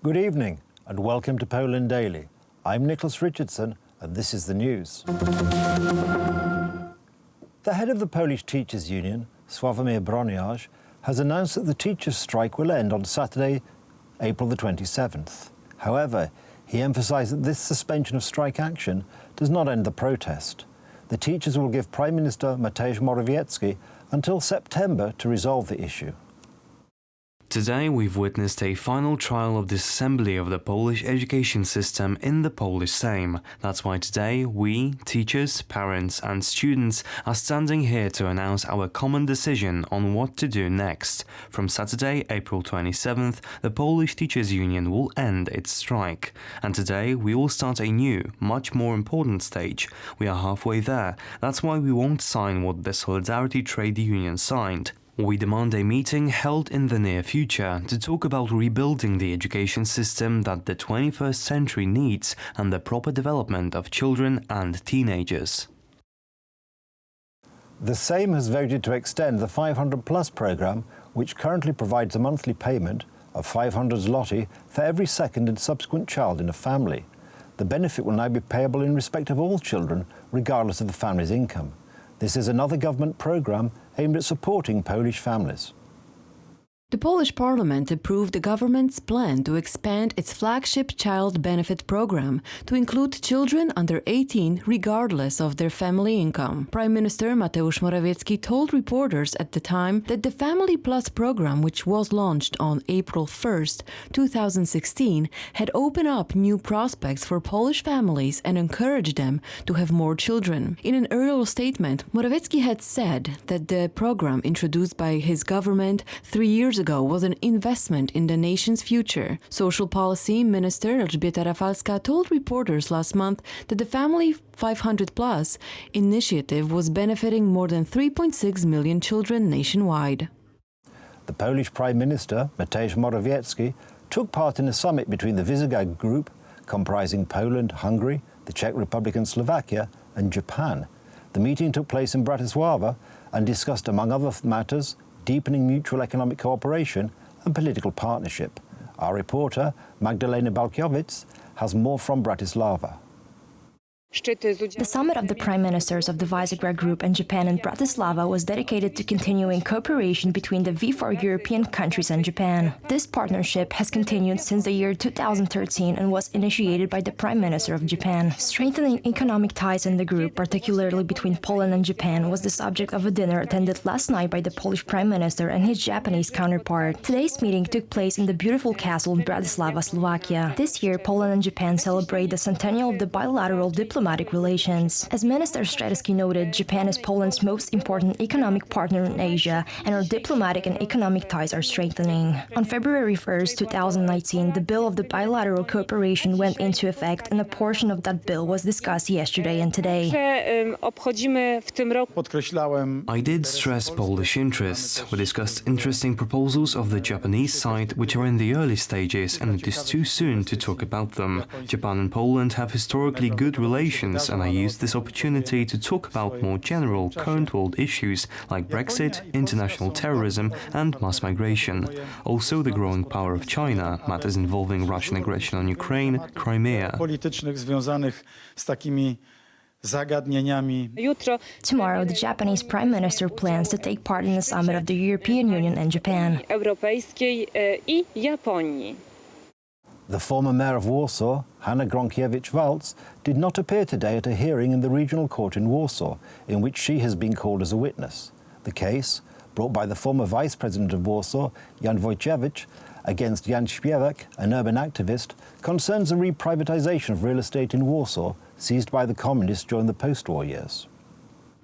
Good evening and welcome to Poland Daily. I'm Nicholas Richardson and this is the news. The head of the Polish Teachers' Union, Sławomir Broniarz, has announced that the teachers' strike will end on Saturday, April the 27th. However, he emphasised that this suspension of strike action does not end the protest. The teachers will give Prime Minister Mateusz Morawiecki until September to resolve the issue. Today we've witnessed a final trial of disassembly of the Polish education system in the Polish Sejm. That's why today we, teachers, parents and students are standing here to announce our common decision on what to do next. From Saturday, April 27th, the Polish Teachers' Union will end its strike. And today we will start a new, much more important stage. We are halfway there. That's why we won't sign what the Solidarity Trade Union signed. We demand a meeting held in the near future to talk about rebuilding the education system that the 21st century needs and the proper development of children and teenagers. The Sejm has voted to extend the 500 Plus programme, which currently provides a monthly payment of 500 zloty for every second and subsequent child in a family. The benefit will now be payable in respect of all children, regardless of the family's income. This is another government programme aimed at supporting Polish families. The Polish Parliament approved the government's plan to expand its flagship child benefit program to include children under 18 regardless of their family income. Prime Minister Mateusz Morawiecki told reporters at the time that the Family Plus program, which was launched on April 1st, 2016, had opened up new prospects for Polish families and encouraged them to have more children. In an earlier statement, Morawiecki had said that the program introduced by his government 3 years ago was an investment in the nation's future. Social Policy Minister Elżbieta Rafalska told reporters last month that the Family 500 Plus initiative was benefiting more than 3.6 million children nationwide. The Polish Prime Minister, Mateusz Morawiecki, took part in a summit between the Visegrad Group, comprising Poland, Hungary, the Czech Republic and Slovakia, and Japan. The meeting took place in Bratislava and discussed, among other matters, deepening mutual economic cooperation and political partnership. Our reporter, Magdalena Balkiewicz, has more from Bratislava. The summit of the Prime Ministers of the Visegrad Group and Japan in Bratislava was dedicated to continuing cooperation between the V4 European countries and Japan. This partnership has continued since the year 2013 and was initiated by the Prime Minister of Japan. Strengthening economic ties in the group, particularly between Poland and Japan, was the subject of a dinner attended last night by the Polish Prime Minister and his Japanese counterpart. Today's meeting took place in the beautiful castle in Bratislava, Slovakia. This year, Poland and Japan celebrate the centennial of the bilateral diplomatic relations. As Minister Stratsky noted, Japan is Poland's most important economic partner in Asia, and our diplomatic and economic ties are strengthening. On February 1st, 2019, the bill of the bilateral cooperation went into effect, and a portion of that bill was discussed yesterday and today. I did stress Polish interests. We discussed interesting proposals of the Japanese side, which are in the early stages, and it is too soon to talk about them. Japan and Poland have historically good relations, and I used this opportunity to talk about more general current world issues like Brexit, international terrorism and mass migration. Also the growing power of China, matters involving Russian aggression on Ukraine, Crimea. Tomorrow, the Japanese Prime Minister plans to take part in the summit of the European Union and Japan. The former mayor of Warsaw, Hanna Gronkiewicz-Waltz, did not appear today at a hearing in the regional court in Warsaw, in which she has been called as a witness. The case, brought by the former vice president of Warsaw, Jan Wojciechowicz, against Jan Śpiewak, an urban activist, concerns the reprivatization of real estate in Warsaw seized by the communists during the post-war years.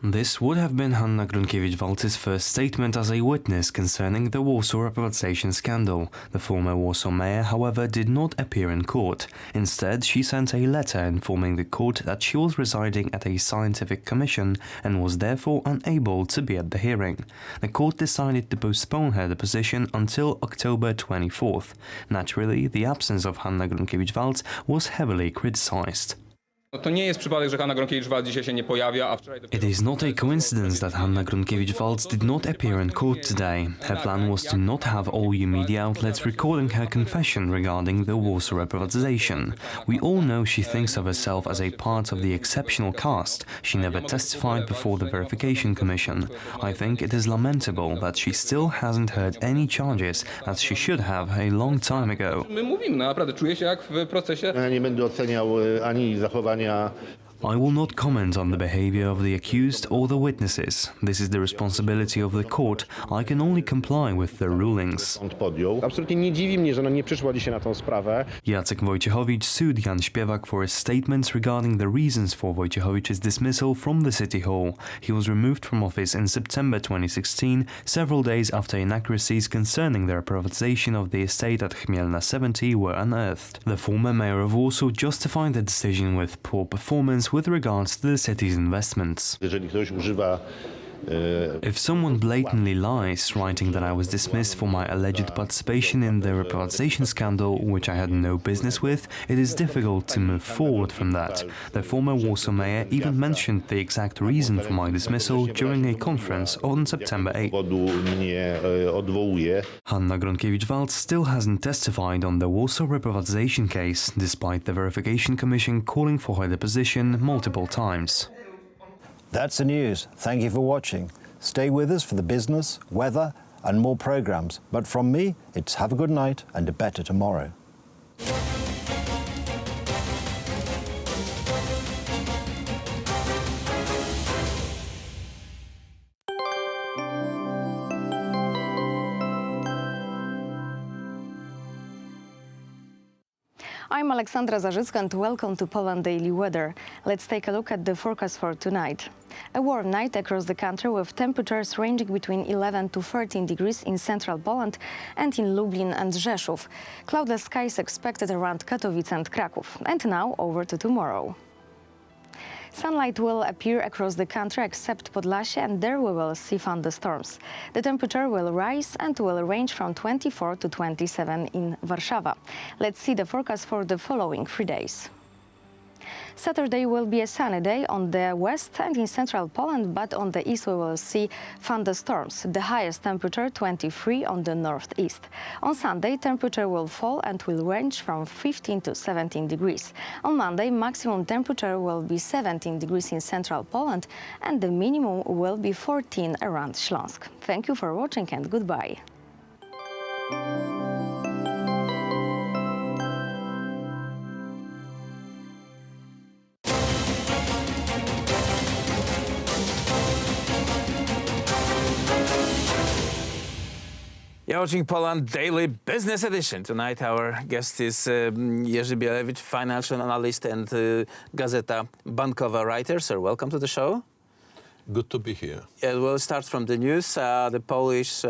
This would have been Hanna Gronkiewicz-Waltz's first statement as a witness concerning the Warsaw privatization scandal. The former Warsaw mayor, however, did not appear in court. Instead, she sent a letter informing the court that she was residing at a scientific commission and was therefore unable to be at the hearing. The court decided to postpone her deposition until October 24th. Naturally, the absence of Hanna Gronkiewicz-Waltz was heavily criticized. It is not a coincidence that Hanna Gronkiewicz-Waltz did not appear in court today. Her plan was to not have all EU media outlets recording her confession regarding the Warsaw Reprivatization. We all know she thinks of herself as a part of the exceptional caste. She never testified before the Verification Commission. I think it is lamentable that she still hasn't heard any charges that she should have a long time ago. Nie będę oceniał ani zachowania. I will not comment on the behavior of the accused or the witnesses. This is the responsibility of the court. I can only comply with their rulings. Absolutnie nie dziwi mnie, że ona nie przyszła dzisiaj na tą sprawę. Jacek Wojciechowicz sued Jan Śpiewak for his statements regarding the reasons for Wojciechowicz's dismissal from the City Hall. He was removed from office in September 2016, several days after inaccuracies concerning the privatization of the estate at Chmielna 70 were unearthed. The former mayor of Warsaw justified the decision with poor performance with regards to the city's investments. Jeżeli ktoś używa If someone blatantly lies, writing that I was dismissed for my alleged participation in the privatization scandal, which I had no business with, it is difficult to move forward from that. The former Warsaw mayor even mentioned the exact reason for my dismissal during a conference on September 8. Hanna Gronkiewicz-Waltz still hasn't testified on the Warsaw Reprivatization case, despite the Verification Commission calling for her deposition multiple times. That's the news. Thank you for watching. Stay with us for the business, weather and more programmes. But from me, it's have a good night and a better tomorrow. I'm Aleksandra Zarzycka and welcome to Poland Daily Weather. Let's take a look at the forecast for tonight. A warm night across the country with temperatures ranging between 11 to 13 degrees in central Poland and in Lublin and Rzeszów. Cloudless skies expected around Katowice and Kraków. And now over to tomorrow. Sunlight will appear across the country except Podlasie, and there we will see thunderstorms. The temperature will rise and will range from 24 to 27 in Warszawa. Let's see the forecast for the following 3 days. Saturday will be a sunny day on the west and in central Poland, but on the east we will see thunderstorms. The highest temperature 23 on the northeast. On Sunday, temperature will fall and will range from 15 to 17 degrees. On Monday, maximum temperature will be 17 degrees in central Poland and the minimum will be 14 around Śląsk. Thank you for watching and goodbye. You're watching Poland Daily Business Edition. Tonight our guest is Jerzy Bielewicz, financial analyst and Gazeta Bankowa writer. Sir, welcome to the show. Good to be here. Yeah, we'll start from the news. The Polish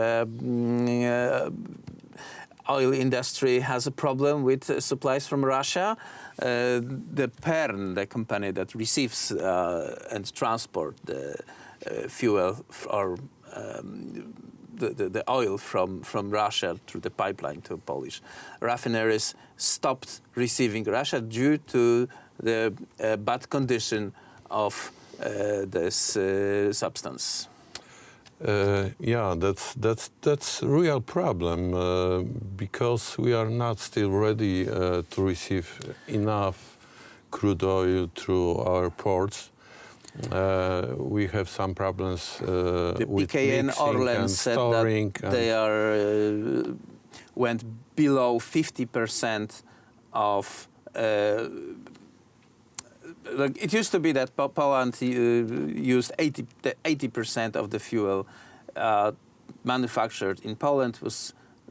oil industry has a problem with supplies from Russia. The PERN, the company that receives and transport the fuel or the oil from Russia through the pipeline to Polish refineries, stopped receiving Russia due to the bad condition of this substance. Yeah, that's a real problem because we are not still ready to receive enough crude oil through our ports. We have some problems with PKN mixing Orlen and said storing. That they are went below 50% of. It used to be that Poland used 80% of the fuel manufactured in Poland.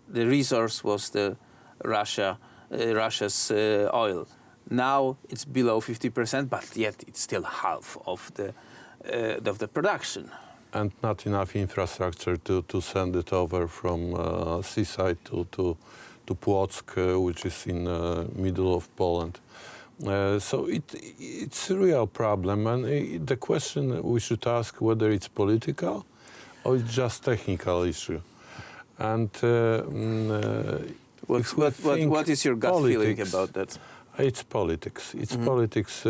The resource was the Russia's oil. Now it's below 50%, but yet it's still half of the production. And not enough infrastructure to send it over from seaside to Płock, which is in the middle of Poland. So it's a real problem, and the question we should ask whether it's political or it's just technical issue. And what is your gut feeling about that? It's politics. It's politics.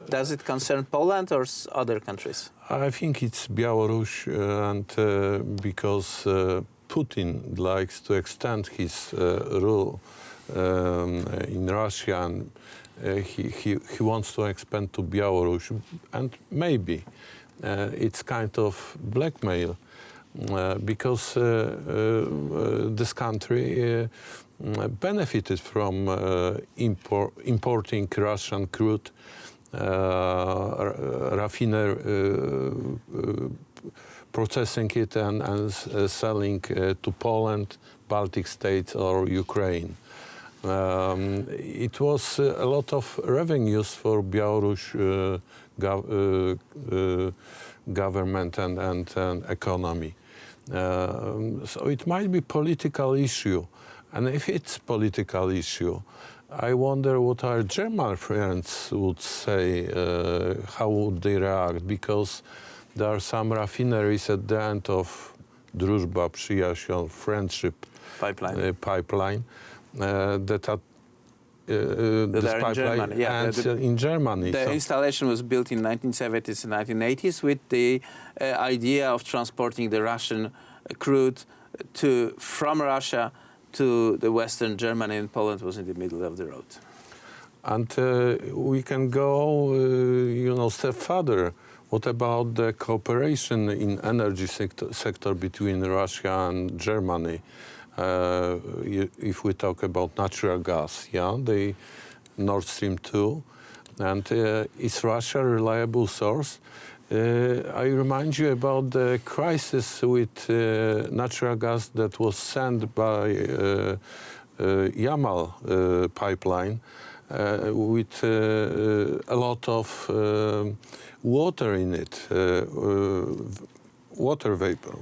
Does it concern Poland or other countries? I think it's Belarus, and because Putin likes to extend his rule in Russia, and he wants to expand to Belarus, and maybe it's kind of blackmail because this country benefited from importing Russian crude, processing it and selling to Poland, Baltic states or Ukraine. It was a lot of revenues for Belarus government and economy. So it might be political issue. And if it's political issue, I wonder what our German friends would say, how would they react, because there are some refineries at the end of Drużba, Przyjaźń, friendship pipeline that are this pipeline in Germany. The installation was built in 1970s and 1980s with the idea of transporting the Russian crude from Russia to the Western Germany, and Poland was in the middle of the road. And we can go, step further. What about the cooperation in energy sector between Russia and Germany? If we talk about natural gas, the Nord Stream 2, and is Russia a reliable source? I remind you about the crisis with natural gas that was sent by Yamal pipeline with a lot of water in it, water vapor,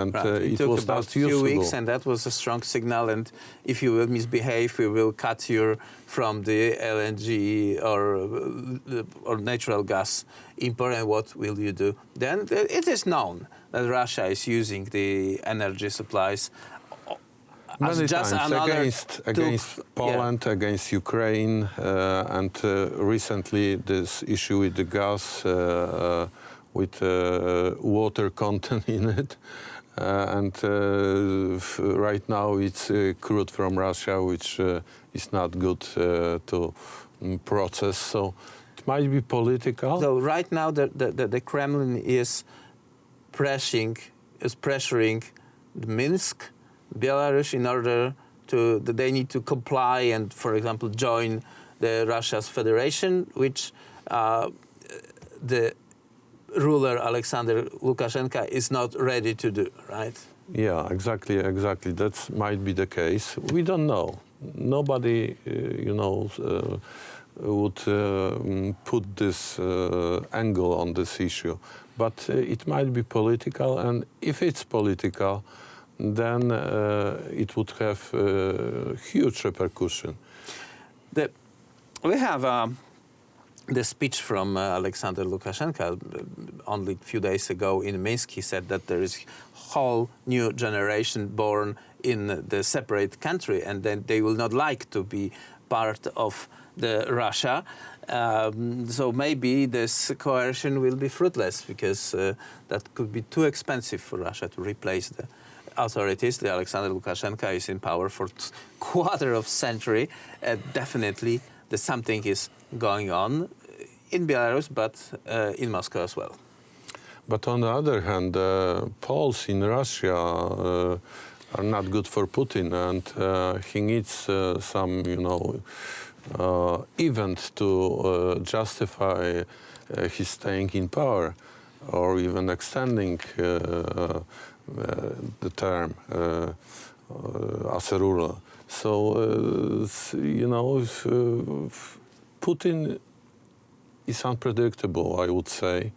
and it took was about not a few usable. weeks, and that was a strong signal. And if you will misbehave, we will cut you from the LNG or natural gas import. And what will you do? Then it is known that Russia is using the energy supplies as many just times another against Poland, against Ukraine, and recently this issue with the gas. With water content in it. And right now it's crude from Russia, which is not good to process. So it might be political. So right now the Kremlin is pressuring Minsk, Belarus, in order that they need to comply and, for example, join the Russia's federation, which the ruler Alexander Lukashenko is not ready to do, right? Yeah, exactly. That might be the case. We don't know. Nobody, would put this angle on this issue. But it might be political, and if it's political, then it would have huge repercussion. We have the speech from Alexander Lukashenko only a few days ago in Minsk. He said that there is a whole new generation born in the separate country, and then they will not like to be part of the Russia. So maybe this coercion will be fruitless, because that could be too expensive for Russia to replace the authorities. The Alexander Lukashenko is in power for a quarter of a century. Definitely something is going on in Belarus, but in Moscow as well. But on the other hand, polls in Russia are not good for Putin, and he needs some, event to justify his staying in power, or even extending the term as a ruler. So, Putin is unpredictable, I would say,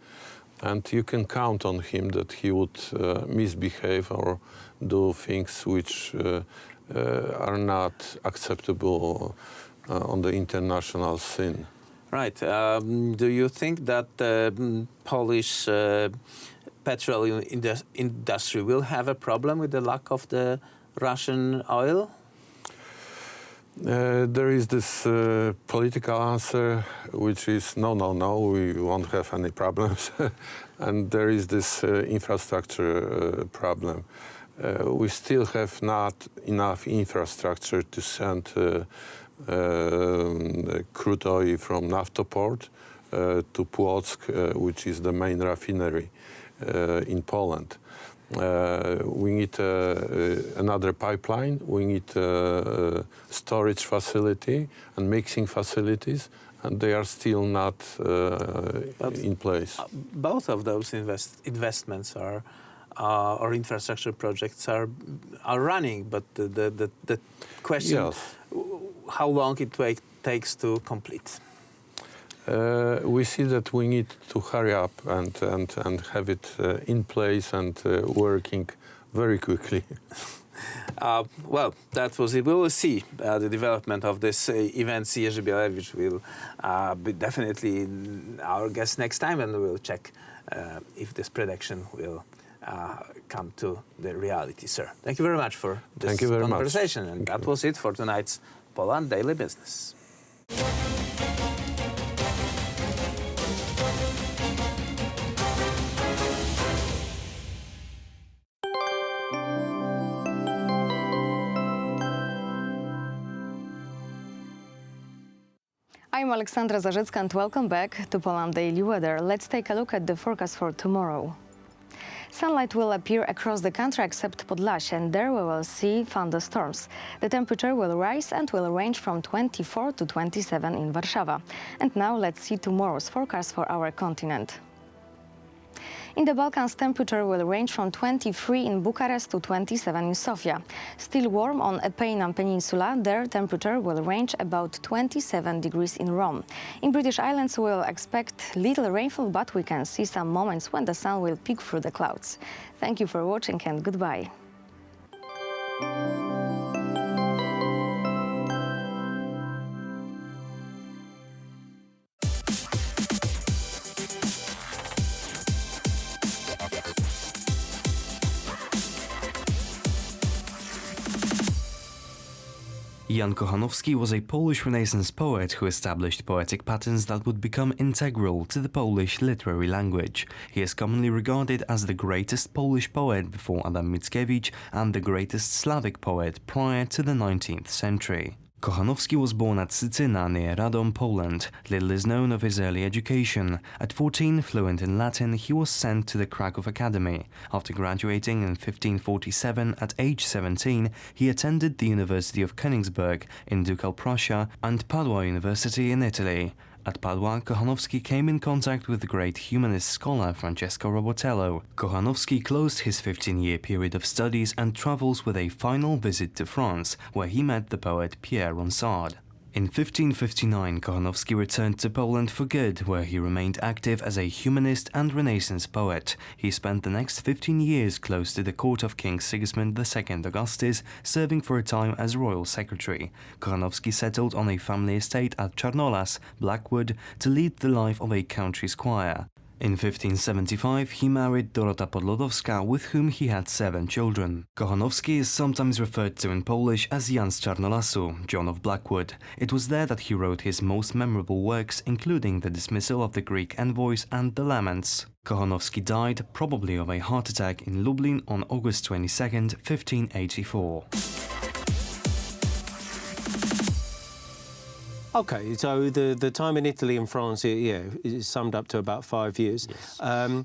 and you can count on him that he would misbehave or do things which are not acceptable on the international scene. Right. Do you think that the Polish petroleum industry will have a problem with the lack of the Russian oil? There is this political answer, which is no, we won't have any problems. And there is this infrastructure problem. We still have not enough infrastructure to send crude oil from Naftoport to Płock, which is the main refinery in Poland. We need another pipeline, we need storage facility and mixing facilities, and they are still not in place. Both of those investments are or infrastructure projects are running, but the question, yes, how long it takes to complete? We see that we need to hurry up and have it in place and working very quickly. Well, that was it. We will see the development of this event. Jerzy Bielewicz will be definitely our guest next time, and we'll check if this prediction will come to the reality, sir. Thank you very much for this conversation. And that was it for tonight's Poland Daily Business. I'm Aleksandra Zarzycka and welcome back to Poland Daily Weather. Let's take a look at the forecast for tomorrow. Sunlight will appear across the country except Podlasie, and there we will see thunderstorms. The temperature will rise and will range from 24 to 27 in Warszawa. And now let's see tomorrow's forecast for our continent. In the Balkans, temperature will range from 23 in Bucharest to 27 in Sofia. Still warm on Apennine Peninsula, their temperature will range about 27 degrees in Rome. In British Islands, we will expect little rainfall, but we can see some moments when the sun will peek through the clouds. Thank you for watching and goodbye. Jan Kochanowski was a Polish Renaissance poet who established poetic patterns that would become integral to the Polish literary language. He is commonly regarded as the greatest Polish poet before Adam Mickiewicz and the greatest Slavic poet prior to the 19th century. Kochanowski was born at Sycyna near Radom, Poland. Little is known of his early education. At 14, fluent in Latin, he was sent to the Kraków Academy. After graduating in 1547, at age 17, he attended the University of Königsberg in Ducal Prussia and Padua University in Italy. At Padua, Kochanowski came in contact with the great humanist scholar Francesco Robotello. Kochanowski closed his 15-year period of studies and travels with a final visit to France, where he met the poet Pierre Ronsard. In 1559, Kochanowski returned to Poland for good, where he remained active as a humanist and Renaissance poet. He spent the next 15 years close to the court of King Sigismund II Augustus, serving for a time as royal secretary. Kochanowski settled on a family estate at Czarnolas, Blackwood, to lead the life of a country squire. In 1575, he married Dorota Podlodowska, with whom he had 7 children. Kochanowski is sometimes referred to in Polish as Jan z Czarnolasu, John of Blackwood. It was there that he wrote his most memorable works, including The Dismissal of the Greek Envoys and The Laments. Kochanowski died, probably of a heart attack, in Lublin on August 22, 1584. Okay, so the time in Italy and France, is summed up to about 5 years. Yes.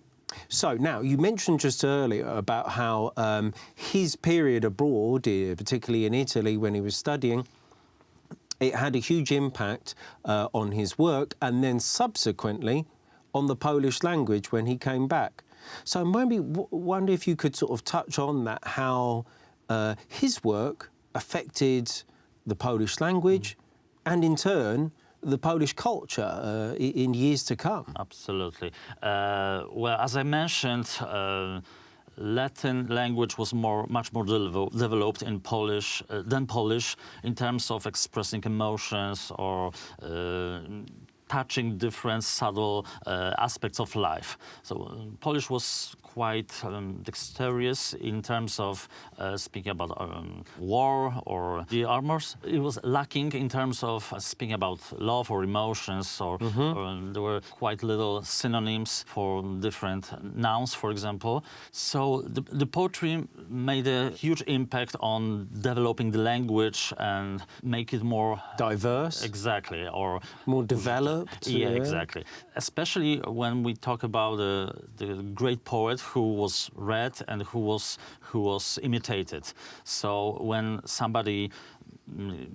So now, you mentioned just earlier about how his period abroad, particularly in Italy when he was studying, it had a huge impact on his work and then subsequently on the Polish language when he came back. So maybe wonder if you could sort of touch on that, how his work affected the Polish language and in turn the Polish culture in years to come. Absolutely. Well, as I mentioned, Latin language was much more developed in Polish than Polish in terms of expressing emotions or touching different subtle aspects of life. So Polish was quite dexterous in terms of speaking about war or the armors. It was lacking in terms of speaking about love or emotions, or there were quite little synonyms for different nouns, for example. So the poetry made a huge impact on developing the language and make it more diverse. Exactly, or more developed. Yeah, exactly. Especially when we talk about the great poet who was read and who was imitated. So when somebody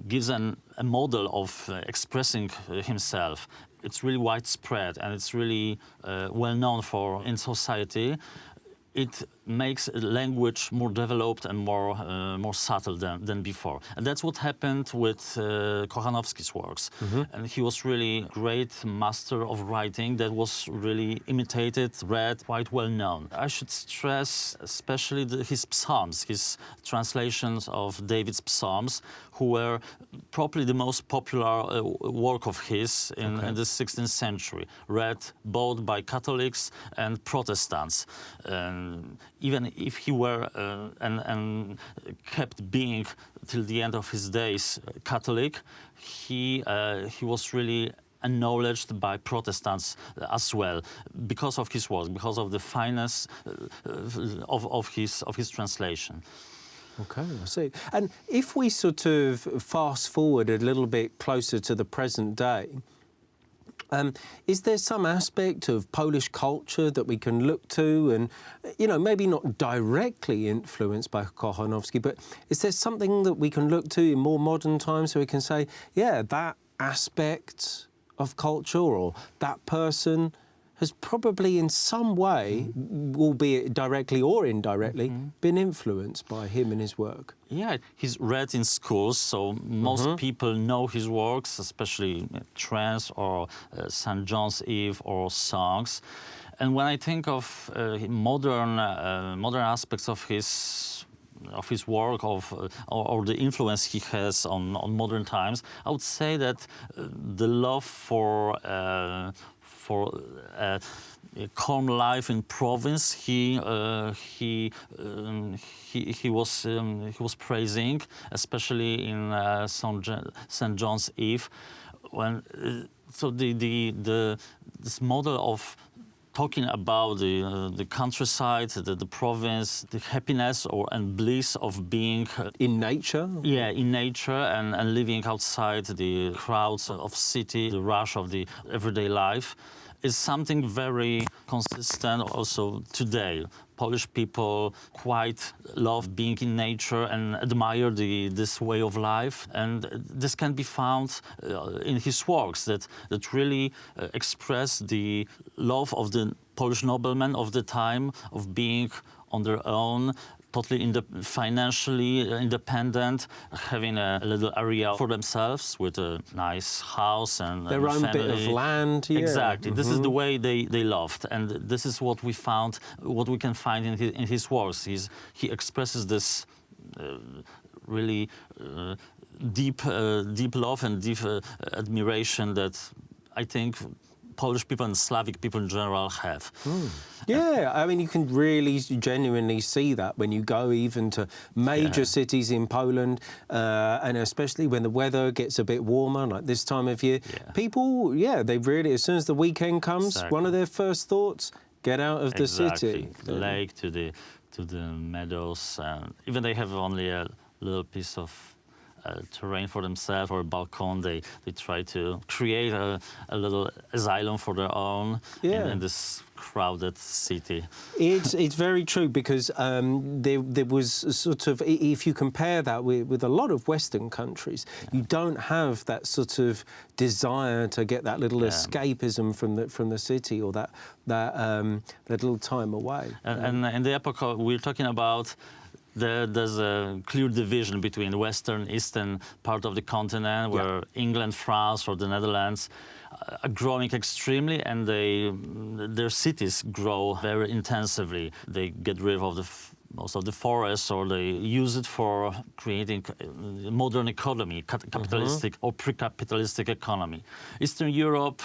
gives a model of expressing himself, it's really widespread and it's really well known in society. It makes language more developed and more subtle than before. And that's what happened with Kochanowski's works. And he was really great master of writing that was really imitated, read, quite well known. I should stress especially his psalms, his translations of David's psalms, who were probably the most popular work of his in the 16th century, read both by Catholics and Protestants. Even if he were and kept being till the end of his days Catholic, he was really acknowledged by Protestants as well because of his work, because of the fineness of his translation. Okay, I see. And if we sort of fast forward a little bit closer to the present day, is there some aspect of Polish culture that we can look to and, you know, maybe not directly influenced by Kochanowski, but is there something that we can look to in more modern times so we can say, yeah, that aspect of culture or that person has probably in some way, albeit directly or indirectly, been influenced by him and his work? Yeah, he's read in schools, so most people know his works, especially trance or St. John's Eve or songs. And when I think of modern aspects of his work, or the influence he has on modern times, I would say that the love for calm life in province he was praising, especially in St. John's Eve, when so this model of talking about the countryside, the province, the happiness and bliss of being in nature. Yeah, in nature and living outside the crowds of city, the rush of the everyday life, is something very consistent also today. Polish people quite love being in nature and admire this way of life. And this can be found in his works that really express the love of the Polish noblemen of the time, of being on their own, totally financially independent, having a little area for themselves with a nice house and their own family. Bit of land. Yeah. Exactly. This is the way they loved, and this is what we found, what we can find in his works. He expresses this really deep love and deep admiration that I think Polish people and Slavic people in general have. Yeah, I mean, you can really genuinely see that when you go even to major cities in Poland, and especially when the weather gets a bit warmer, like this time of year. Yeah. People, they really, as soon as the weekend comes, one of their first thoughts, get out of the city. The lake, to the meadows, and even they have only a little piece of terrain for themselves or a balcony, they try to create a little asylum for their own in this crowded city. It's very true, because there was sort of, if you compare that with a lot of Western countries, you don't have that sort of desire to get that little escapism from the city, or that little time away. And in the epoch we're talking about, there's a clear division between the western, eastern part of the continent, where England, France, or the Netherlands are growing extremely, and their cities grow very intensively. They get rid of the forests, or they use it for creating modern economy, capitalistic or pre-capitalistic economy. Eastern Europe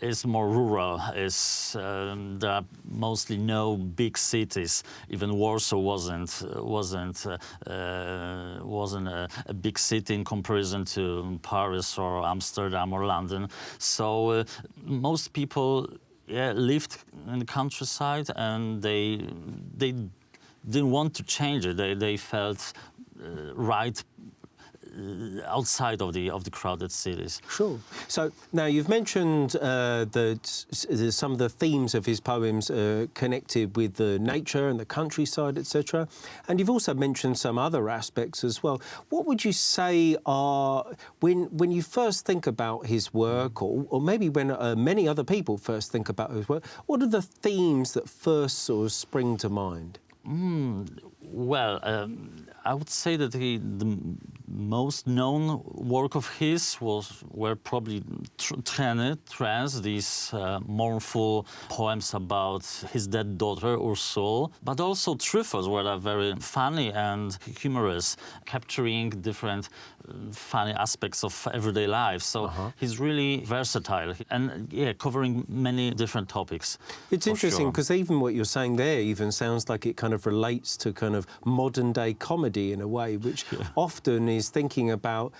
is more rural. There are mostly no big cities. Even Warsaw wasn't a big city in comparison to Paris or Amsterdam or London. So most people lived in the countryside, and they didn't want to change it. They felt right outside of the crowded cities. Sure. So now you've mentioned that some of the themes of his poems are connected with the nature and the countryside, etc. And you've also mentioned some other aspects as well. What would you say are, when you first think about his work, or maybe when many other people first think about his work, what are the themes that first sort of spring to mind? Well, I would say that the most known work of his were probably Trance, these mournful poems about his dead daughter Ursula, but also Trifles, were very funny and humorous, capturing different funny aspects of everyday life. So he's really versatile and covering many different topics. It's interesting because even what you're saying there even sounds like it kind of relates to kind of modern day comedy in a way, which often is thinking about,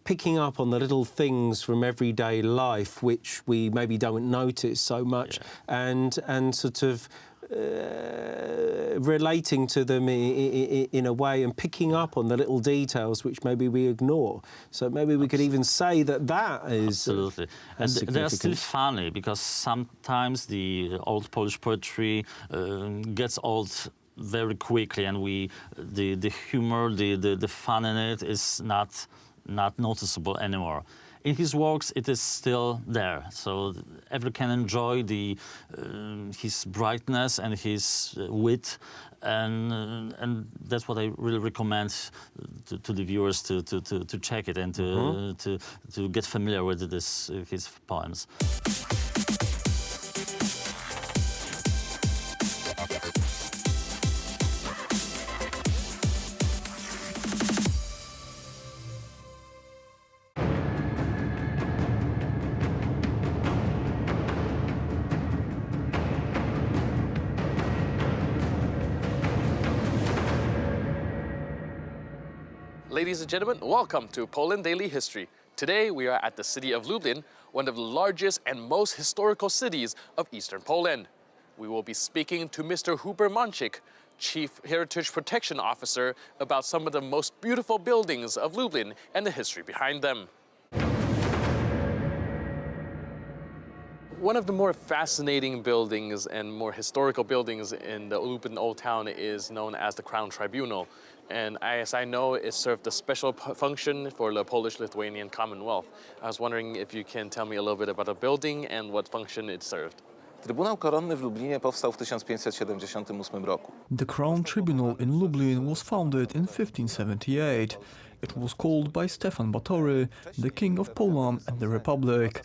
picking up on the little things from everyday life which we maybe don't notice so much, and sort of relating to them in a way, and picking up on the little details which maybe we ignore. So maybe we could even say that is absolutely. And they're still funny, because sometimes the old Polish poetry gets old very quickly, and the humor, the fun in it is not noticeable anymore. In his works, it is still there, so everyone can enjoy his brightness and his wit, and that's what I really recommend to the viewers to check it and to get familiar with his poems. Ladies and gentlemen, welcome to Poland Daily History. Today we are at the city of Lublin, one of the largest and most historical cities of Eastern Poland. We will be speaking to Mr. Hubert Mącik, Chief Heritage Protection Officer, about some of the most beautiful buildings of Lublin and the history behind them. One of the more fascinating buildings and more historical buildings in the Lublin Old Town is known as the Crown Tribunal. And as I know, it served a special function for the Polish-Lithuanian Commonwealth. I was wondering if you can tell me a little bit about the building and what function it served. Trybunał Koronny w Lublinie powstał w 1578 roku. The Crown Tribunal in Lublin was founded in 1578. It was called by Stefan Batory, the King of Poland and the Republic.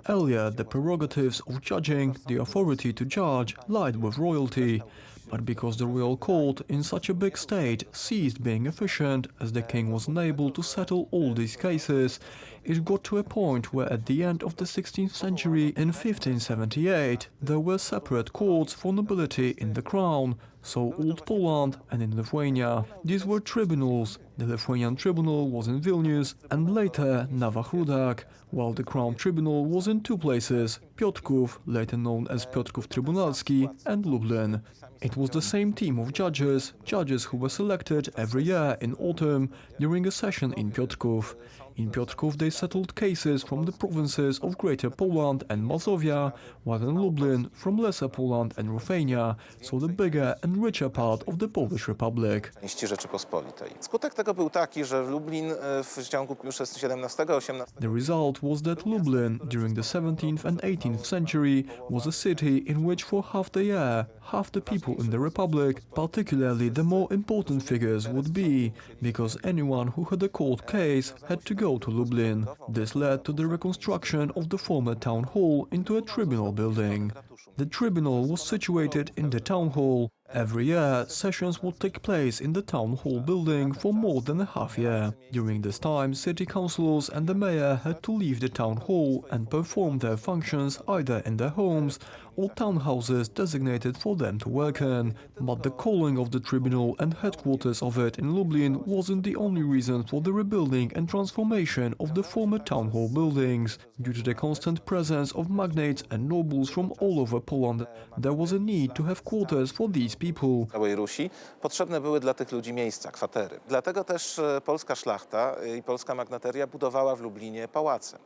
Earlier, the prerogatives of judging, the authority to judge, lied with royalty. But because the royal court in such a big state ceased being efficient, as the king was unable to settle all these cases, it got to a point where at the end of the 16th century, in 1578, there were separate courts for nobility in the crown, so Old Poland and in Lithuania. These were tribunals. The Lithuanian tribunal was in Vilnius and later Nowak-Rudak, while the Crown Tribunal was in two places, Piotrków, later known as Piotrków Trybunalski, and Lublin. It was the same team of judges who were selected every year in autumn during a session in Piotrków. In Piotrków they settled cases from the provinces of Greater Poland and Mazovia, while in Lublin from Lesser Poland and Ruthenia, so the bigger and richer part of the Polish Republic. Skutek tego był taki, że Lublin w ciągu już XVII-XVIII. The result was that Lublin, during the 17th and 18th century, was a city in which for half the year, half the people in the Republic, particularly the more important figures, would be, because anyone who had a court case had to go to Lublin. This led to the reconstruction of the former town hall into a tribunal building. The tribunal was situated in the town hall, Every year, sessions would take place in the town hall building for more than a half year. During this time, city councillors and the mayor had to leave the town hall and perform their functions either in their homes or townhouses designated for them to work in. But the calling of the tribunal and headquarters of it in Lublin wasn't the only reason for the rebuilding and transformation of the former town hall buildings. Due to the constant presence of magnates and nobles from all over Poland, there was a need to have quarters for these people. W całej Rusi potrzebne były dla tych ludzi miejsca, kwatery. Dlatego też polska szlachta i polska magnateria budowała w Lublinie pałace.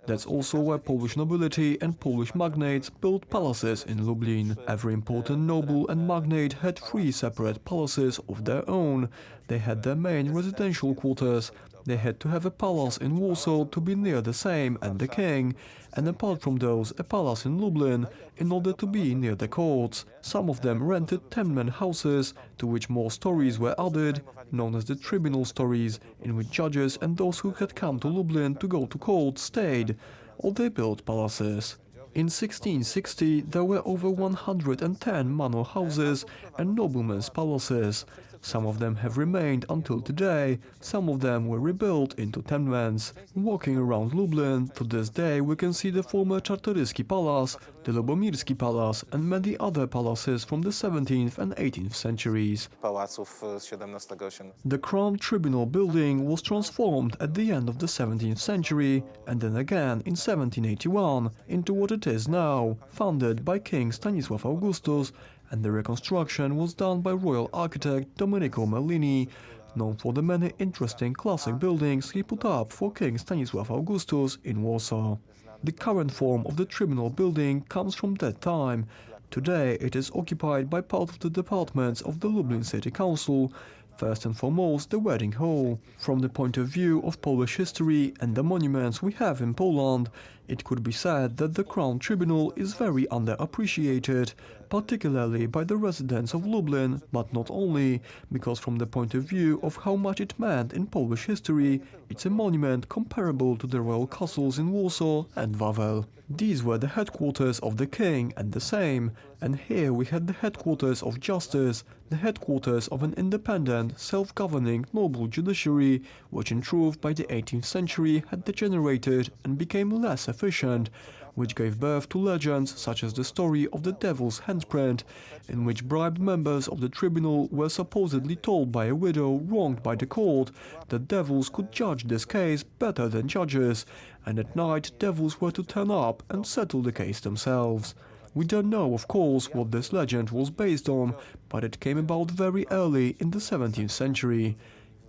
That's also why Polish nobility and Polish magnates built palaces in Lublin. Every important noble and magnate had 3 separate palaces of their own. They had their main residential quarters. They had to have a palace in Warsaw to be near the Sejm and the king, and apart from those, a palace in Lublin in order to be near the courts. Some of them rented 10-man houses, to which more stories were added, known as the tribunal stories, in which judges and those who had come to Lublin to go to court stayed, or they built palaces. In 1660 there were over 110 manor houses and noblemen's palaces. Some of them have remained until today, some of them were rebuilt into tenements. Walking around Lublin, to this day we can see the former Czartoryski Palace, the Lubomirski Palace and many other palaces from the 17th and 18th centuries. Pałaców XVII-XVIII. The Crown Tribunal building was transformed at the end of the 17th century and then again in 1781 into what it is now, founded by King Stanisław Augustus, and the reconstruction was done by royal architect Domenico Mellini, known for the many interesting classic buildings he put up for King Stanisław Augustus in Warsaw. The current form of the tribunal building comes from that time. Today it is occupied by part of the departments of the Lublin City Council, first and foremost the wedding hall. From the point of view of Polish history and the monuments we have in Poland, it could be said that the Crown Tribunal is very underappreciated, particularly by the residents of Lublin, but not only, because from the point of view of how much it meant in Polish history, it's a monument comparable to the royal castles in Warsaw and Wawel. These were the headquarters of the king and the Sejm, and here we had the headquarters of justice, the headquarters of an independent, self-governing noble judiciary, which in truth by the 18th century had degenerated and became less efficient, which gave birth to legends such as the story of the Devil's Handprint, in which bribed members of the tribunal were supposedly told by a widow wronged by the court that devils could judge this case better than judges, and at night devils were to turn up and settle the case themselves. We don't know, of course, what this legend was based on, but it came about very early in the 17th century.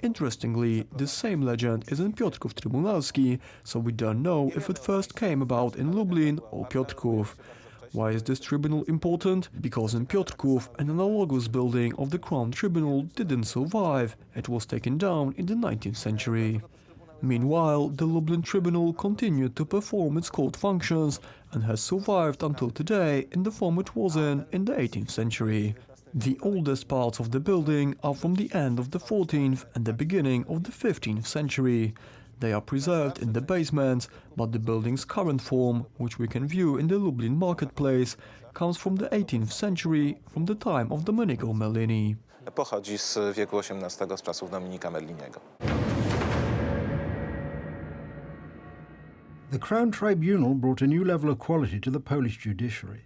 Interestingly, this same legend is in Piotrków Trybunalski, so we don't know if it first came about in Lublin or Piotrków. Why is this tribunal important? Because in Piotrków, an analogous building of the Crown Tribunal didn't survive. It was taken down in the 19th century. Meanwhile, the Lublin Tribunal continued to perform its court functions and has survived until today in the form it was in the 18th century. The oldest parts of the building are from the end of the 14th and the beginning of the 15th century. They are preserved in the basement, but the building's current form, which we can view in the Lublin marketplace, comes from the 18th century, from the time of Domenico Mellini. Pochodzi z wieku XVIII, z czasów Dominika Melliniego. The Crown Tribunal brought a new level of quality to the Polish judiciary.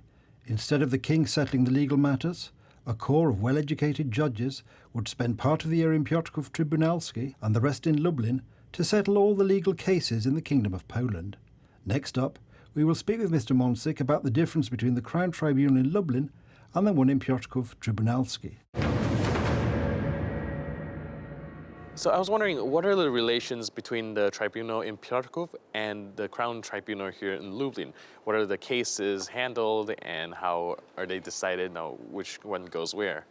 Instead of the king settling the legal matters, a corps of well-educated judges would spend part of the year in Piotrków Trybunalski and the rest in Lublin to settle all the legal cases in the Kingdom of Poland. Next up, we will speak with Mr. Mącik about the difference between the Crown Tribunal in Lublin and the one in Piotrków Trybunalski. So I was wondering, what are the relations between the tribunal in Piotrków and the Crown Tribunal here in Lublin? What are the cases handled and how are they decided, which one goes where?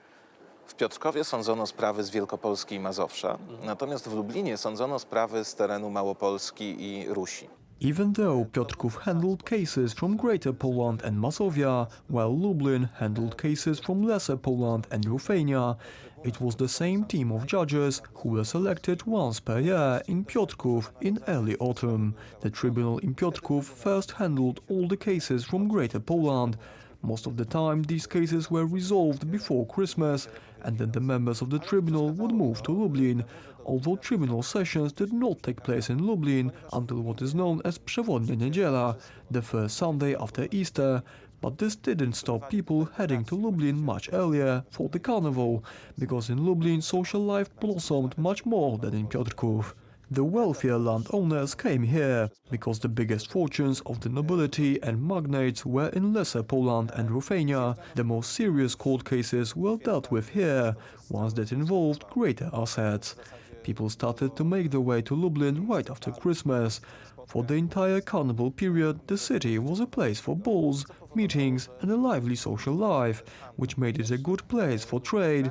W Piotrkowie sądzono sprawy z Wielkopolski i Mazowsza, natomiast w Lublinie sądzono sprawy z terenu Małopolski i Rusi. Even though Piotrków handled cases from Greater Poland and Mazovia, while Lublin handled cases from Lesser Poland and Ruthenia, it was the same team of judges who were selected once per year in Piotrków in early autumn. The tribunal in Piotrków first handled all the cases from Greater Poland, Most of the time, these cases were resolved before Christmas, and then the members of the tribunal would move to Lublin, although tribunal sessions did not take place in Lublin until what is known as Przewodnia Niedziela, the first Sunday after Easter, but this didn't stop people heading to Lublin much earlier for the carnival, because in Lublin social life blossomed much more than in Piotrków. The wealthier landowners came here, because the biggest fortunes of the nobility and magnates were in Lesser Poland and Ruthenia. The most serious court cases were dealt with here, ones that involved greater assets. People started to make their way to Lublin right after Christmas. For the entire carnival period, the city was a place for balls, meetings and a lively social life, which made it a good place for trade.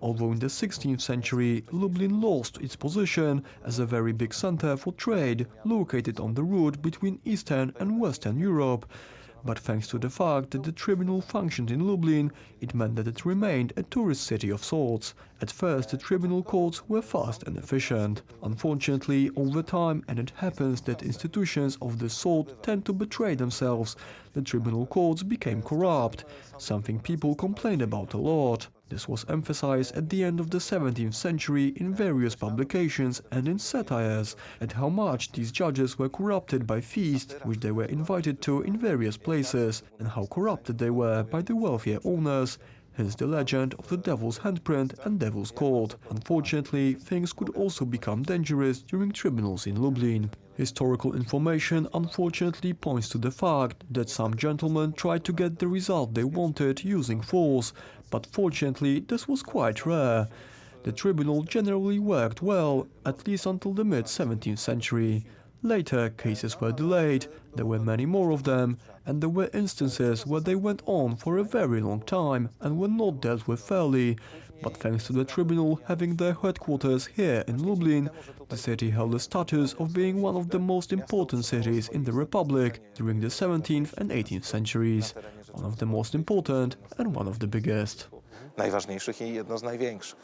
Although in the 16th century, Lublin lost its position as a very big center for trade, located on the route between Eastern and Western Europe. But thanks to the fact that the tribunal functioned in Lublin, it meant that it remained a tourist city of sorts. At first, the tribunal courts were fast and efficient. Unfortunately, over time, and it happens that institutions of this sort tend to betray themselves, the tribunal courts became corrupt, something people complained about a lot. This was emphasized at the end of the 17th century in various publications and in satires, at how much these judges were corrupted by feasts, which they were invited to in various places, and how corrupted they were by the wealthier owners. Hence the legend of the Devil's Handprint and Devil's Court. Unfortunately, things could also become dangerous during tribunals in Lublin. Historical information unfortunately points to the fact that some gentlemen tried to get the result they wanted using force, but fortunately this was quite rare. The tribunal generally worked well, at least until the mid-17th century. Later, cases were delayed, there were many more of them, and there were instances where they went on for a very long time and were not dealt with fairly. But thanks to the tribunal having their headquarters here in Lublin, the city held the status of being one of the most important cities in the Republic during the 17th and 18th centuries. One of the most important and one of the biggest. Najważniejszych i jedno z największych.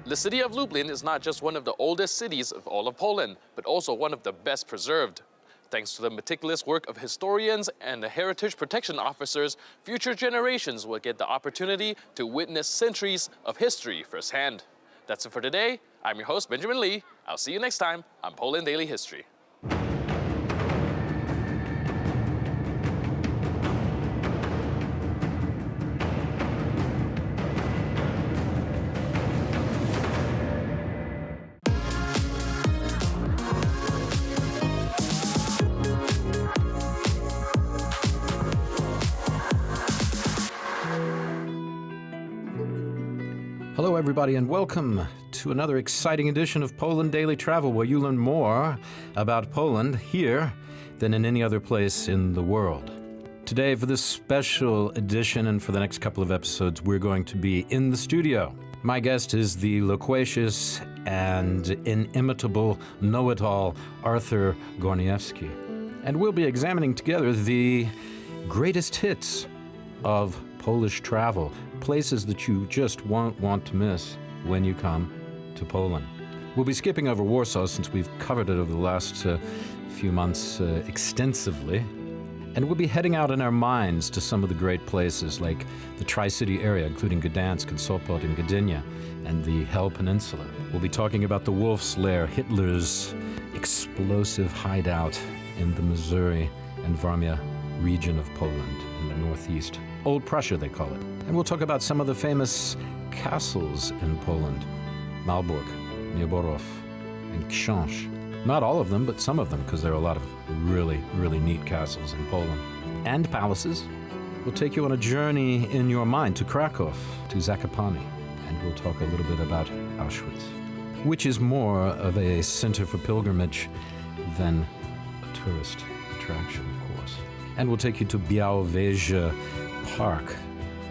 The city of Lublin is not just one of the oldest cities of all of Poland, but also one of the best preserved. Thanks to the meticulous work of historians and the heritage protection officers, future generations will get the opportunity to witness centuries of history firsthand. That's it for today. I'm your host, Benjamin Lee. I'll see you next time on Poland Daily History. Hello, everybody, and welcome to another exciting edition of Poland Daily Travel, where you learn more about Poland here than in any other place in the world. Today, for this special edition and for the next couple of episodes, we're going to be in the studio. My guest is the loquacious and inimitable know-it-all Artur Górniewski. And we'll be examining together the greatest hits of Polish travel, places that you just won't want to miss when you come to Poland. We'll be skipping over Warsaw since we've covered it over the last few months extensively. And we'll be heading out in our minds to some of the great places like the Tri-City area, including Gdansk and Sopot and Gdynia, and the Hel Peninsula. We'll be talking about the Wolf's Lair, Hitler's explosive hideout in the Missouri and Warmia region of Poland in the northeast. Old Prussia, they call it. And we'll talk about some of the famous castles in Poland. Malbork, Nieborów, and Książ. Not all of them, but some of them, because there are a lot of really, really neat castles in Poland. And palaces. We'll take you on a journey in your mind to Krakow, to Zakopane. And we'll talk a little bit about Auschwitz, which is more of a center for pilgrimage than a tourist attraction, of course. And we'll take you to Białowieża Park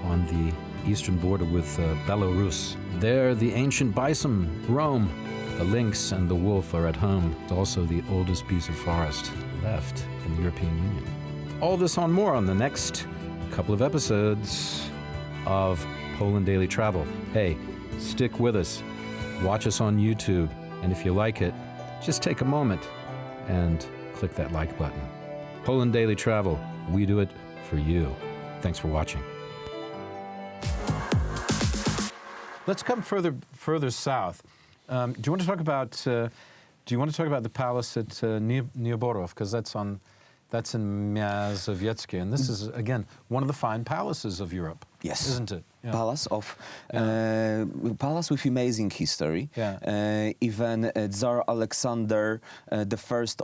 on the eastern border with Belarus. There, the ancient bison roam. The lynx and the wolf are at home. It's also the oldest piece of forest left in the European Union. All this and more on the next couple of episodes of Poland Daily Travel. Hey, stick with us. Watch us on YouTube. And if you like it, just take a moment and click that like button. Poland Daily Travel. We do it for you. Thanks for watching. Let's come further south. Do you want to talk about the palace at Nieborów? Because that's in Mazowieckie, and this is again one of the fine palaces of Europe. Yes, isn't it? Yeah. Palace with amazing history. Yeah. Even Tsar Alexander I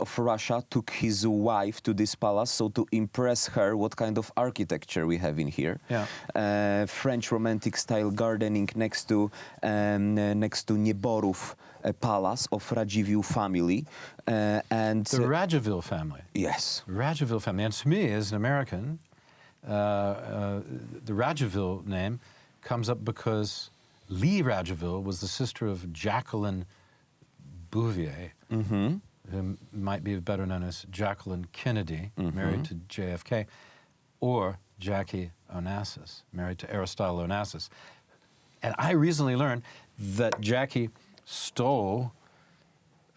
of Russia took his wife to this palace, so to impress her what kind of architecture we have in here. Yeah. French romantic style gardening next to Nieborów palace of Radziwiłł family. And the Radziwiłł family. Yes. Radziwiłł family. And to me, as an American, the Radziwiłł name comes up because Lee Radziwiłł was the sister of Jacqueline Bouvier, who might be better known as Jacqueline Kennedy, married to JFK, or Jackie Onassis, married to Aristotle Onassis. And I recently learned that Jackie stole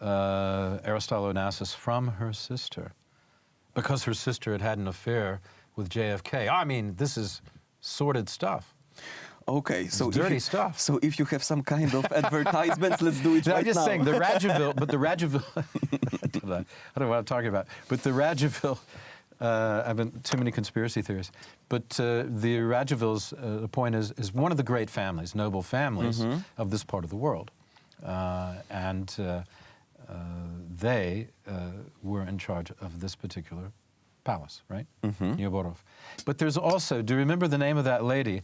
Aristotle Onassis from her sister because her sister had an affair with JFK. I mean, this is sordid stuff. Okay, so dirty stuff. So if you have some kind of advertisements, let's do it right now. I'm just saying, the Radziwiłł, but the Radziwiłł, I don't know what I'm talking about, but the Radziwiłł, I've been too many conspiracy theories, but the Radziwiłł's, the point is one of the great families, noble families of this part of the world. And they were in charge of this particular palace, right? Nieborów. But there's also, do you remember the name of that lady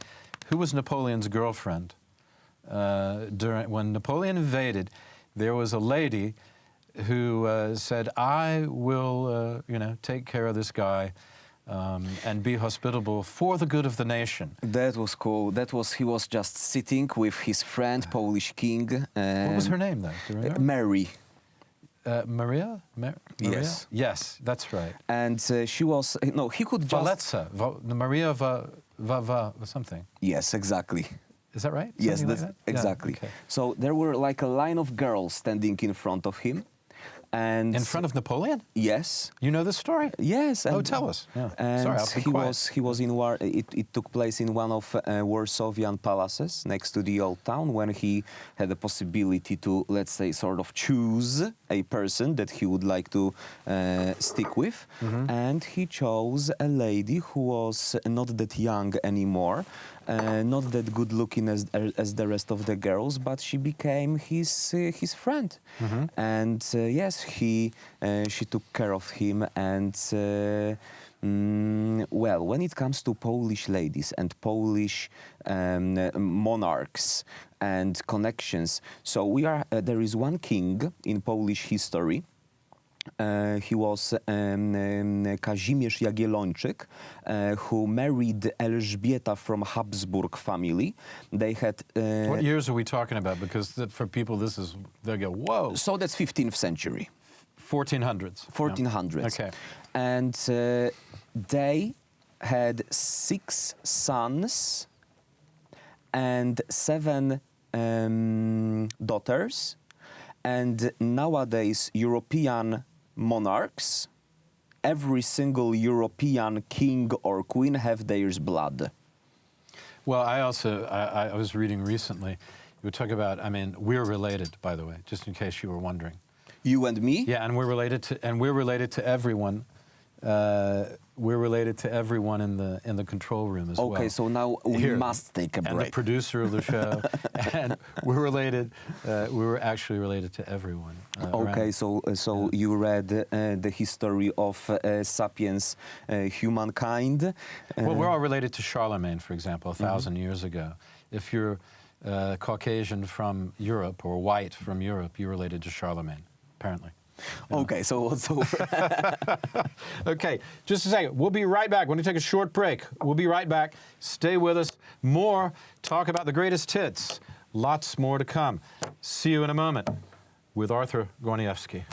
who was Napoleon's girlfriend? When Napoleon invaded, there was a lady who said, I will, take care of this guy and be hospitable for the good of the nation. That was cool. He was just sitting with his friend, Polish king. What was her name, though? Do you remember? Mary. Maria? Yes. Yes, that's right. And she was, no, he could just... Maria something. Yes, exactly. Is that right? Yes, like that? exactly. Yeah, okay. So there were like a line of girls standing in front of him. And in front of Napoleon? Yes. You know this story? Yes. And, tell us. Yeah. And sorry, I'll be quiet. He was in war. It took place in one of Warsawian palaces next to the old town, when he had the possibility to, let's say, sort of choose a person that he would like to stick with. And he chose a lady who was not that young anymore, not that good looking as the rest of the girls, but she became his friend. And yes, she took care of him. And well, when it comes to Polish ladies and Polish monarchs and connections, so there is one king in Polish history. He was Kazimierz Jagiellończyk, who married Elżbieta from Habsburg family. They had... what years are we talking about? Because for people, they'll go, whoa. So that's 15th century. 1400s. 1400s. Yeah. Okay. And they had 6 sons and 7 daughters. And nowadays, European monarchs, every single European king or queen have theirs blood. Well, I was reading recently, you were talking about, we're related, by the way, just in case you were wondering. You and me? Yeah, and we're related to everyone. We're related to everyone in the control room as well. Okay, so now we must take a break. And the producer of the show, and we're related. We were actually related to everyone. Okay, so you read the history of sapiens, humankind. Well, we're all related to Charlemagne, for example, 1,000 years ago. If you're Caucasian from Europe or white from Europe, you're related to Charlemagne, apparently. Okay, so okay, just a second. We'll be right back. We're going to take a short break. We'll be right back. Stay with us. More talk about the greatest hits. Lots more to come. See you in a moment with Artur Górniewski.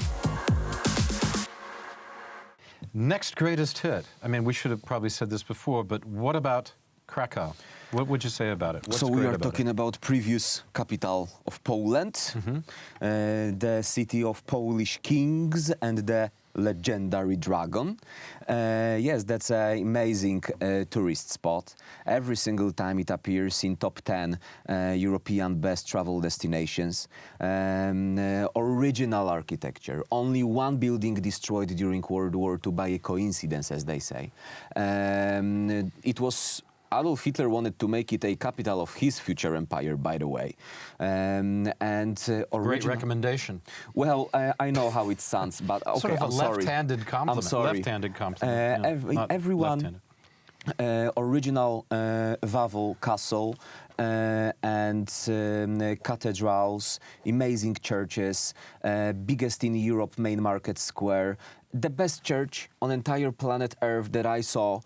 Next greatest hit. We should have probably said this before, but what about Krakow? What would you say about it? What's so we are about talking about previous capital of Poland, the city of Polish kings and the legendary dragon. Yes, that's an amazing tourist spot. Every single time it appears in top 10 European best travel destinations. Original architecture. Only one building destroyed during World War II by a coincidence, as they say. It was Adolf Hitler wanted to make it a capital of his future empire, by the way. Great recommendation. Well, I know how it sounds, but okay, sort of a I'm sorry. left-handed compliment. I'm sorry. Left-handed compliment. Everyone. Original Wawel castle and cathedrals, amazing churches, biggest in Europe main market square. The best church on entire planet Earth that I saw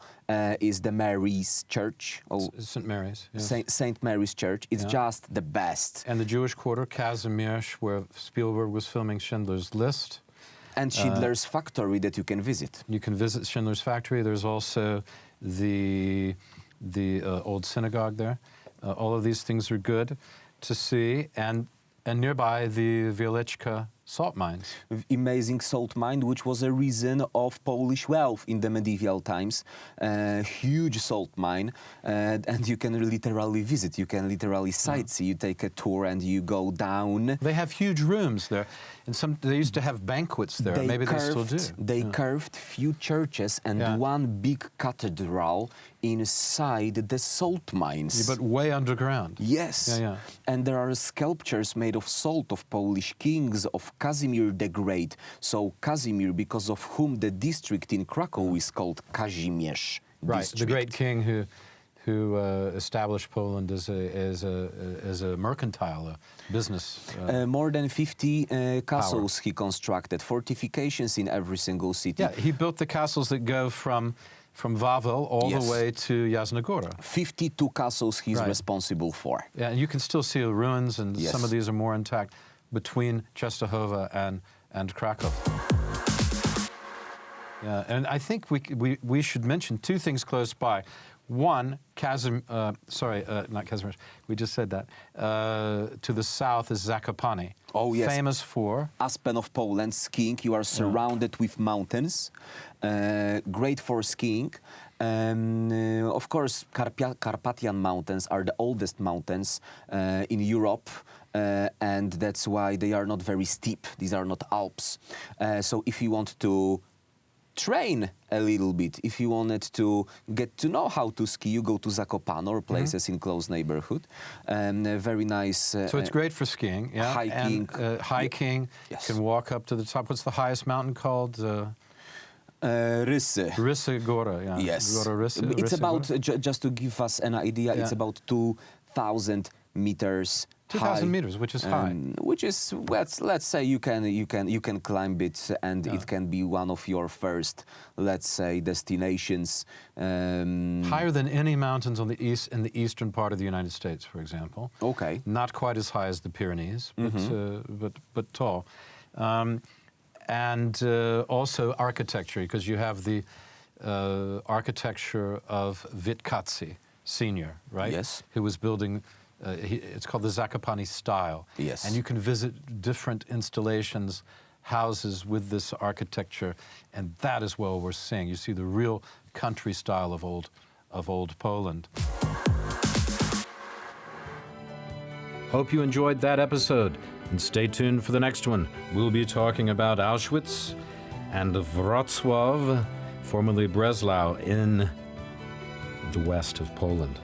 is the Mary's Church. St. Mary's. Yes. St. Mary's Church. It's just the best. And the Jewish Quarter, Kazimierz, where Spielberg was filming Schindler's List. And Schindler's Factory that you can visit. You can visit Schindler's Factory. There's also the old synagogue there. All of these things are good to see. And nearby the Wieleczka salt mines. Amazing salt mine, which was a reason of Polish wealth in the medieval times. Huge salt mine, and you can literally visit. You can literally sightsee. You take a tour and you go down. They have huge rooms there, and they used to have banquets there. Maybe they still do. They carved few churches and one big cathedral inside the salt mines. Yeah, but way underground. Yes. Yeah. And there are sculptures made of salt of Polish kings, of Casimir the Great. So Casimir, because of whom the district in Krakow is called Kazimierz. Right, district. the great king who established Poland as a mercantile business. More than 50 castles he constructed, fortifications in every single city. Yeah, he built the castles that go from Wawel all the way to Jasna Góra. 52 castles he's responsible for. Yeah, and you can still see the ruins, and some of these are more intact between Częstochowa and Krakow. Yeah, and I think we should mention two things close by. One, not Kazimierz, we just said that. To the south is Zakopane. Oh, yes. Famous for? Aspen of Poland, skiing. You are surrounded with mountains. Great for skiing. Of course, Carpathian Mountains are the oldest mountains in Europe. And that's why they are not very steep. These are not Alps. So if you want to train a little bit, if you wanted to get to know how to ski, you go to Zakopane or places in close neighborhood. Very nice. So it's great for skiing, hiking. And, hiking. Yes. You can walk up to the top. What's the highest mountain called? Ryssy. Ryssy Góra, yeah. Yes. Góra Ryssy, it's Ryssy about, Góra? just to give us an idea, it's about 2,000 meters 2,000 meters, which is high. Which is, let's say you can climb it, and it can be one of your first, let's say, destinations. Higher than any mountains on the east in the eastern part of the United States, for example. Okay. Not quite as high as the Pyrenees, but tall. And also architecture, because you have the architecture of Witkaczi Sr., right? Yes. Who was building. It's called the Zakopane style. Yes. And you can visit different installations, houses with this architecture, and that is what we're seeing. You see the real country style of old Poland. Hope you enjoyed that episode, and stay tuned for the next one. We'll be talking about Auschwitz and Wrocław, formerly Breslau, in the west of Poland.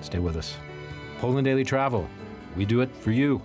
Stay with us. Poland Daily Travel. We do it for you.